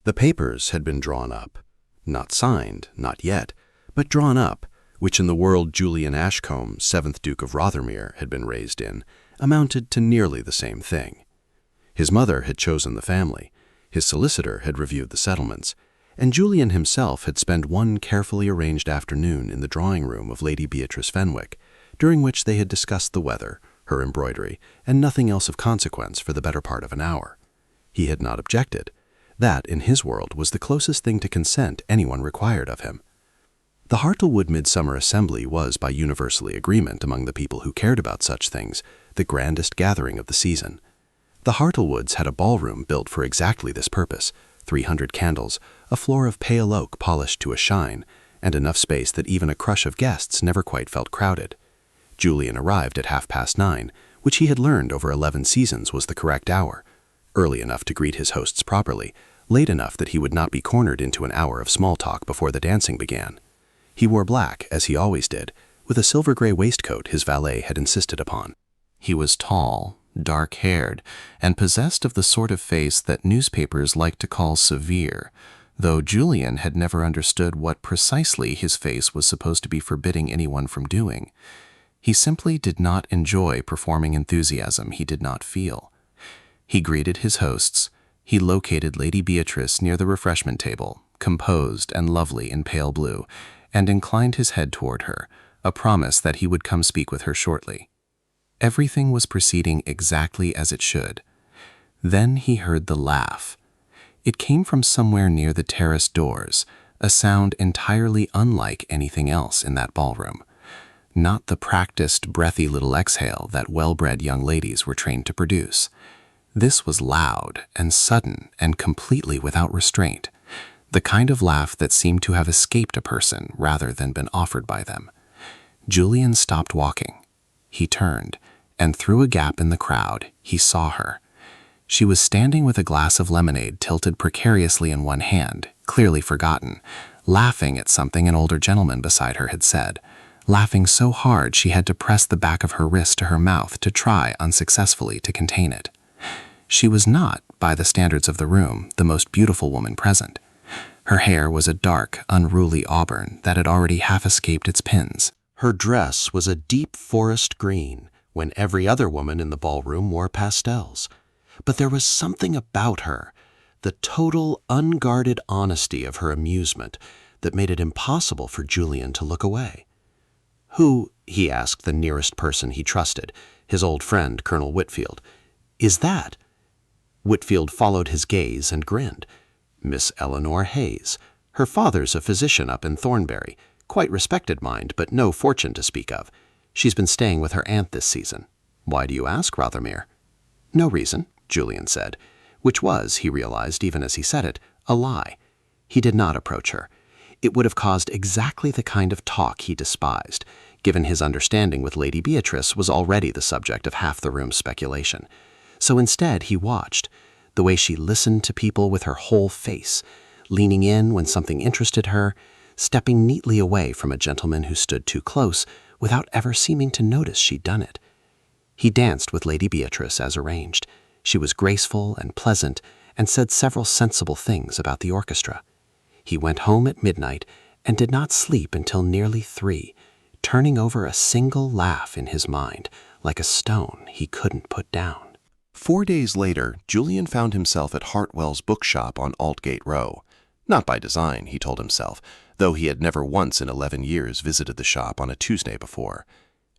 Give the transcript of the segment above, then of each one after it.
The papers had been drawn up. Not signed, not yet, but drawn up, which in the world Julian Ashcombe, 7th Duke of Rothermere, had been raised in, amounted to nearly the same thing. His mother had chosen the family, his solicitor had reviewed the settlements, and Julian himself had spent one carefully arranged afternoon in the drawing room of Lady Beatrice Fenwick, during which they had discussed the weather, her embroidery, and nothing else of consequence for the better part of an hour. He had not objected. That, in his world, was the closest thing to consent anyone required of him. The Hartlewood Midsummer Assembly was, by universally agreement among the people who cared about such things, the grandest gathering of the season. The Hartlewoods had a ballroom built for exactly this purpose, 300 candles, a floor of pale oak polished to a shine, and enough space that even a crush of guests never quite felt crowded. Julian arrived at 9:30, which he had learned over 11 seasons was the correct hour, early enough to greet his hosts properly, late enough that he would not be cornered into an hour of small talk before the dancing began. He wore black, as he always did, with a silver-gray waistcoat his valet had insisted upon. He was tall, dark-haired, and possessed of the sort of face that newspapers like to call severe, though Julian had never understood what precisely his face was supposed to be forbidding anyone from doing. He simply did not enjoy performing enthusiasm he did not feel. He greeted his hosts. He located Lady Beatrice near the refreshment table, composed and lovely in pale blue, and inclined his head toward her, a promise that he would come speak with her shortly. Everything was proceeding exactly as it should. Then he heard the laugh. It came from somewhere near the terrace doors, a sound entirely unlike anything else in that ballroom. Not the practiced, breathy little exhale that well-bred young ladies were trained to produce. This was loud and sudden and completely without restraint, the kind of laugh that seemed to have escaped a person rather than been offered by them. Julian stopped walking. He turned, and through a gap in the crowd, he saw her. She was standing with a glass of lemonade tilted precariously in one hand, clearly forgotten, laughing at something an older gentleman beside her had said, laughing so hard she had to press the back of her wrist to her mouth to try unsuccessfully to contain it. She was not, by the standards of the room, the most beautiful woman present. Her hair was a dark, unruly auburn that had already half escaped its pins. Her dress was a deep forest green, when every other woman in the ballroom wore pastels. But there was something about her, the total, unguarded honesty of her amusement, that made it impossible for Julian to look away. "Who," he asked the nearest person he trusted, his old friend, Colonel Whitfield, "is that?" Whitfield followed his gaze and grinned. "Miss Eleanor Hayes. Her father's a physician up in Thornbury. Quite respected, mind, but no fortune to speak of. She's been staying with her aunt this season. Why do you ask, Rothermere?" "No reason," Julian said, which was, he realized even as he said it, a lie. He did not approach her. It would have caused exactly the kind of talk he despised, given his understanding with Lady Beatrice was already the subject of half the room's speculation. So instead he watched, the way she listened to people with her whole face, leaning in when something interested her, stepping neatly away from a gentleman who stood too close without ever seeming to notice she'd done it. He danced with Lady Beatrice as arranged. She was graceful and pleasant and said several sensible things about the orchestra. He went home at midnight and did not sleep until nearly 3, turning over a single laugh in his mind, like a stone he couldn't put down. 4 days later, Julian found himself at Hartwell's bookshop on Aldgate Row. Not by design, he told himself, though he had never once in 11 years visited the shop on a Tuesday before.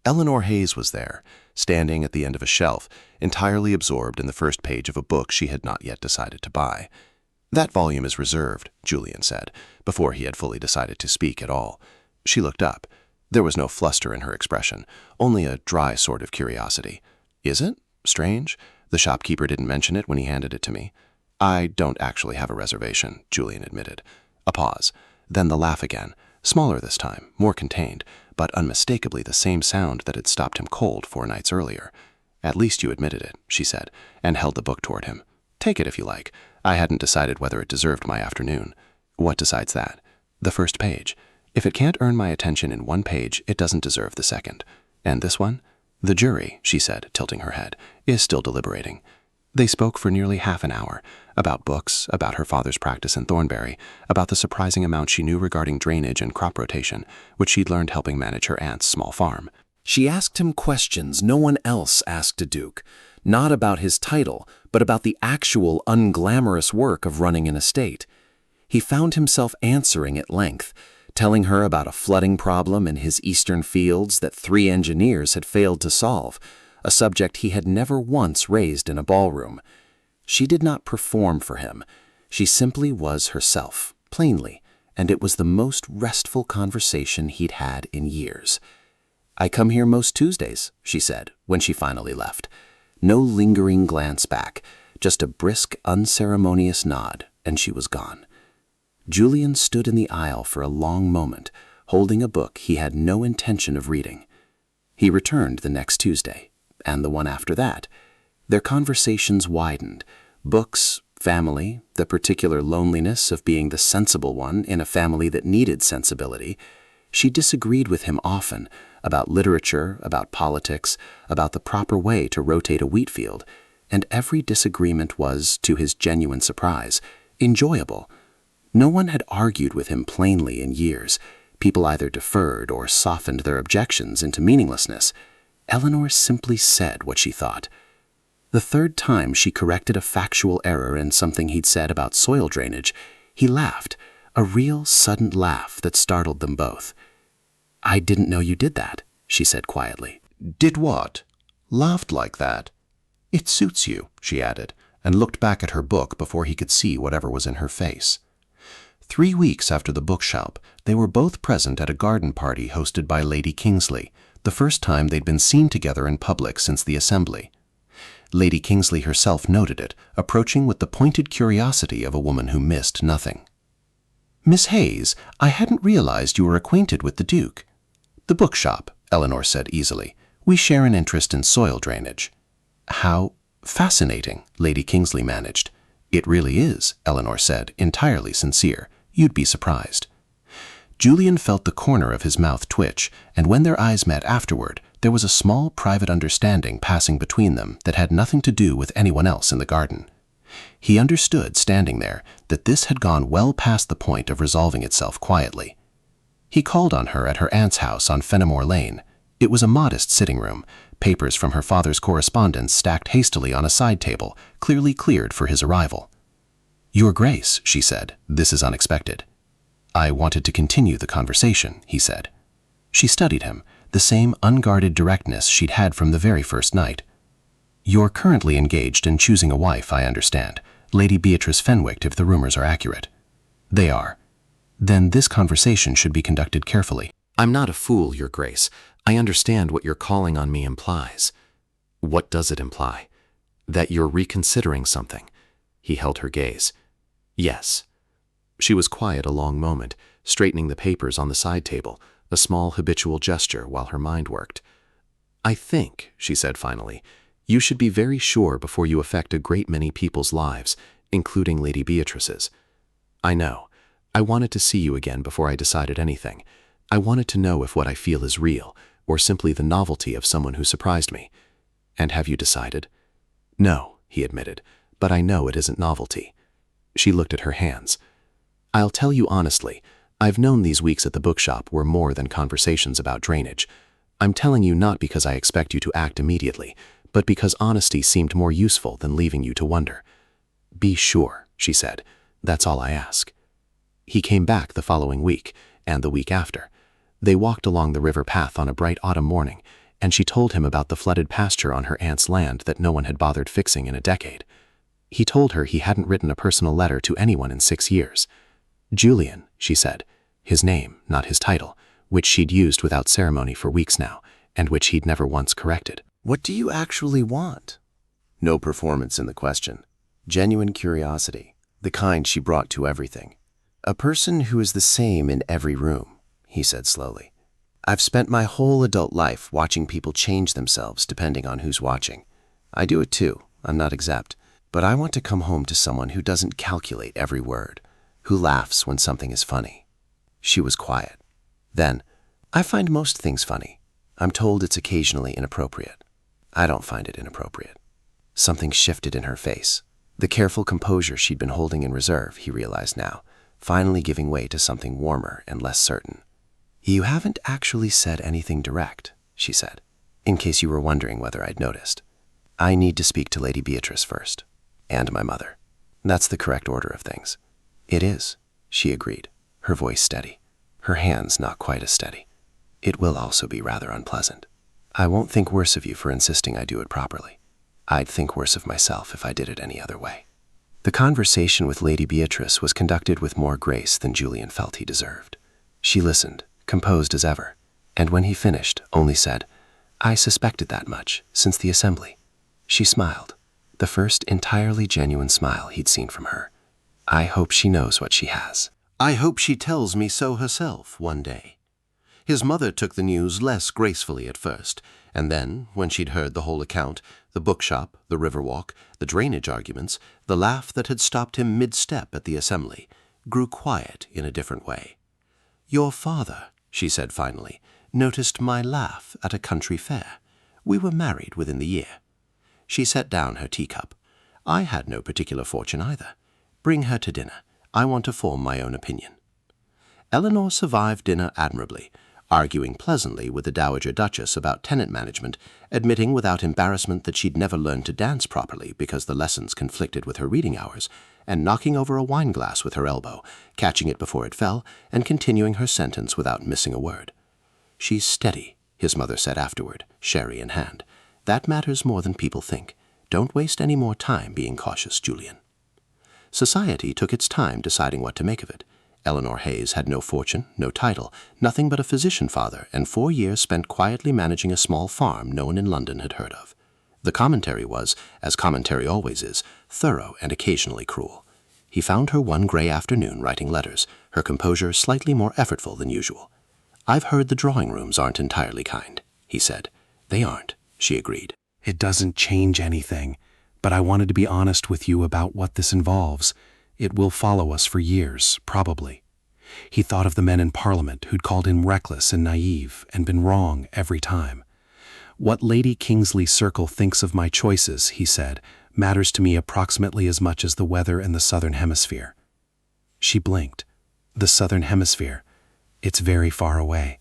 Eleanor Hayes was there, standing at the end of a shelf, entirely absorbed in the first page of a book she had not yet decided to buy. "That volume is reserved," Julian said, before he had fully decided to speak at all. She looked up. There was no fluster in her expression, only a dry sort of curiosity. "Is it? Strange. The shopkeeper didn't mention it when he handed it to me." "I don't actually have a reservation," Julian admitted. A pause. Then the laugh again, smaller this time, more contained, but unmistakably the same sound that had stopped him cold 4 nights earlier. "At least you admitted it," she said, and held the book toward him. "Take it if you like. I hadn't decided whether it deserved my afternoon." "What decides that?" "The first page. If it can't earn my attention in 1 page, it doesn't deserve the second." "And this one?" "The jury," she said, tilting her head, "is still deliberating." They spoke for nearly half an hour, about books, about her father's practice in Thornbury, about the surprising amount she knew regarding drainage and crop rotation, which she'd learned helping manage her aunt's small farm. She asked him questions no one else asked a duke, not about his title, but about the actual unglamorous work of running an estate. He found himself answering at length, telling her about a flooding problem in his eastern fields that 3 engineers had failed to solve, a subject he had never once raised in a ballroom. She did not perform for him. She simply was herself, plainly, and it was the most restful conversation he'd had in years. "I come here most Tuesdays," she said, when she finally left. No lingering glance back, just a brisk, unceremonious nod, and she was gone. Julian stood in the aisle for a long moment, holding a book he had no intention of reading. He returned the next Tuesday, and the one after that. Their conversations widened. Books, family, the particular loneliness of being the sensible one in a family that needed sensibility. She disagreed with him often, about literature, about politics, about the proper way to rotate a wheat field, and every disagreement was, to his genuine surprise, enjoyable. No one had argued with him plainly in years. People either deferred or softened their objections into meaninglessness. Eleanor simply said what she thought. The third time she corrected a factual error in something he'd said about soil drainage, he laughed, a real sudden laugh that startled them both. "I didn't know you did that," she said quietly. "Did what?" "Laughed like that." "It suits you," she added, and looked back at her book before he could see whatever was in her face. 3 weeks after the bookshop, they were both present at a garden party hosted by Lady Kingsley, the first time they'd been seen together in public since the assembly. Lady Kingsley herself noted it, approaching with the pointed curiosity of a woman who missed nothing. "Miss Hayes, I hadn't realized you were acquainted with the Duke." "The bookshop," Eleanor said easily. "We share an interest in soil drainage." "How fascinating," Lady Kingsley managed. "It really is," Eleanor said, entirely sincere. "You'd be surprised." Julian felt the corner of his mouth twitch, and when their eyes met afterward, there was a small private understanding passing between them that had nothing to do with anyone else in the garden. He understood, standing there, that this had gone well past the point of resolving itself quietly. He called on her at her aunt's house on Fenimore Lane. It was a modest sitting room, papers from her father's correspondence stacked hastily on a side table, clearly cleared for his arrival. "Your Grace," she said, "this is unexpected." "I wanted to continue the conversation," he said. She studied him, the same unguarded directness she'd had from the very first night. "You're currently engaged in choosing a wife, I understand. Lady Beatrice Fenwick, if the rumors are accurate." "They are." "Then this conversation should be conducted carefully." "I'm not a fool, Your Grace. I understand what your calling on me implies." "What does it imply?" "That you're reconsidering something." He held her gaze. "Yes." She was quiet a long moment, straightening the papers on the side table, a small habitual gesture while her mind worked. "I think," she said finally, "you should be very sure before you affect a great many people's lives, including Lady Beatrice's." "I know. I wanted to see you again before I decided anything. I wanted to know if what I feel is real, or simply the novelty of someone who surprised me." "And have you decided?" "No," he admitted, "but I know it isn't novelty." She looked at her hands. "I'll tell you honestly, I've known these weeks at the bookshop were more than conversations about drainage. I'm telling you not because I expect you to act immediately, but because honesty seemed more useful than leaving you to wonder." "Be sure," she said. "That's all I ask." He came back the following week, and the week after. They walked along the river path on a bright autumn morning, and she told him about the flooded pasture on her aunt's land that no one had bothered fixing in a decade. He told her he hadn't written a personal letter to anyone in 6 years. "Julian," she said, his name, not his title, which she'd used without ceremony for weeks now, and which he'd never once corrected. "What do you actually want?" No performance in the question. Genuine curiosity, the kind she brought to everything. "A person who is the same in every room," he said slowly. "I've spent my whole adult life watching people change themselves depending on who's watching. I do it too, I'm not exempt. But I want to come home to someone who doesn't calculate every word, who laughs when something is funny." She was quiet. Then, "I find most things funny. I'm told it's occasionally inappropriate. I don't find it inappropriate." Something shifted in her face. The careful composure she'd been holding in reserve, he realized now, finally giving way to something warmer and less certain. "You haven't actually said anything direct," she said, "in case you were wondering whether I'd noticed. I need to speak to Lady Beatrice first, and my mother. That's the correct order of things." "It is," she agreed, her voice steady, her hands not quite as steady. "It will also be rather unpleasant. I won't think worse of you for insisting I do it properly. I'd think worse of myself if I did it any other way." The conversation with Lady Beatrice was conducted with more grace than Julian felt he deserved. She listened, composed as ever, and when he finished, only said, "I suspected that much, since the assembly." She smiled, the first entirely genuine smile he'd seen from her. "I hope she knows what she has." "I hope she tells me so herself one day." His mother took the news less gracefully at first, and then, when she'd heard the whole account, the bookshop, the riverwalk, the drainage arguments, the laugh that had stopped him mid-step at the assembly, grew quiet in a different way. "Your father," she said finally, "noticed my laugh at a country fair. We were married within the year." She set down her teacup. "I had no particular fortune either. Bring her to dinner. I want to form my own opinion." Eleanor survived dinner admirably, arguing pleasantly with the Dowager Duchess about tenant management, admitting without embarrassment that she'd never learned to dance properly because the lessons conflicted with her reading hours, and knocking over a wine glass with her elbow, catching it before it fell, and continuing her sentence without missing a word. "She's steady," his mother said afterward, sherry in hand. "That matters more than people think. Don't waste any more time being cautious, Julian." Society took its time deciding what to make of it. Eleanor Hayes had no fortune, no title, nothing but a physician father, and 4 years spent quietly managing a small farm no one in London had heard of. The commentary was, as commentary always is, thorough and occasionally cruel. He found her one gray afternoon writing letters, her composure slightly more effortful than usual. "I've heard the drawing rooms aren't entirely kind," he said. "They aren't," she agreed. "It doesn't change anything, but I wanted to be honest with you about what this involves. It will follow us for years, probably." He thought of the men in Parliament who'd called him reckless and naive and been wrong every time. "What Lady Kingsley's circle thinks of my choices," he said, "matters to me approximately as much as the weather in the Southern Hemisphere." She blinked. "The Southern Hemisphere. It's very far away."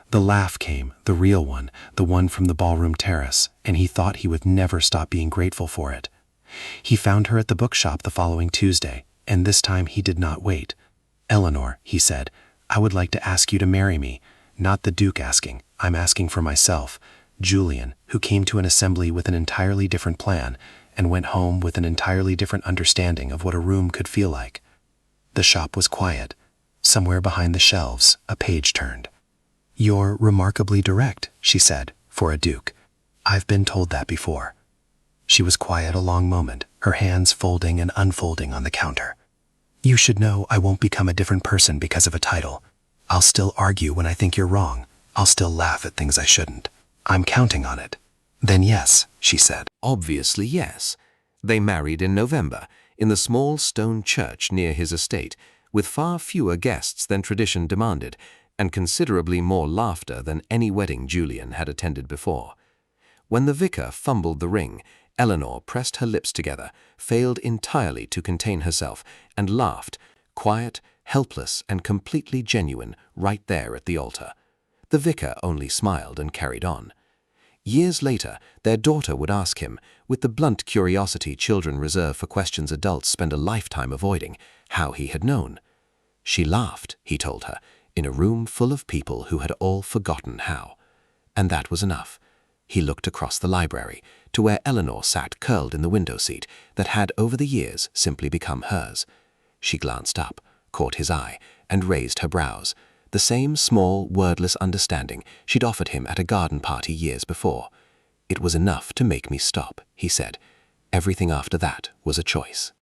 The laugh came, the real one, the one from the ballroom terrace, and he thought he would never stop being grateful for it. He found her at the bookshop the following Tuesday, and this time he did not wait. "Eleanor," he said, "I would like to ask you to marry me. Not the Duke asking, I'm asking for myself. Julian, who came to an assembly with an entirely different plan, and went home with an entirely different understanding of what a room could feel like." The shop was quiet. Somewhere behind the shelves, a page turned. "You're remarkably direct," she said, "for a duke. I've been told that before." She was quiet a long moment, her hands folding and unfolding on the counter. "You should know I won't become a different person because of a title. I'll still argue when I think you're wrong. I'll still laugh at things I shouldn't. I'm counting on it." "Then yes," she said. Obviously yes. They married in November, in the small stone church near his estate, with far fewer guests than tradition demanded, and considerably more laughter than any wedding Julian had attended before. When the vicar fumbled the ring, Eleanor pressed her lips together, failed entirely to contain herself, and laughed, quiet, helpless, and completely genuine, right there at the altar. The vicar only smiled and carried on. Years later, their daughter would ask him, with the blunt curiosity children reserve for questions adults spend a lifetime avoiding, how he had known. She laughed, he told her, in a room full of people who had all forgotten how. And that was enough. He looked across the library, to where Eleanor sat curled in the window seat that had over the years simply become hers. She glanced up, caught his eye, and raised her brows, the same small, wordless understanding she'd offered him at a garden party years before. "It was enough to make me stop," he said. "Everything after that was a choice."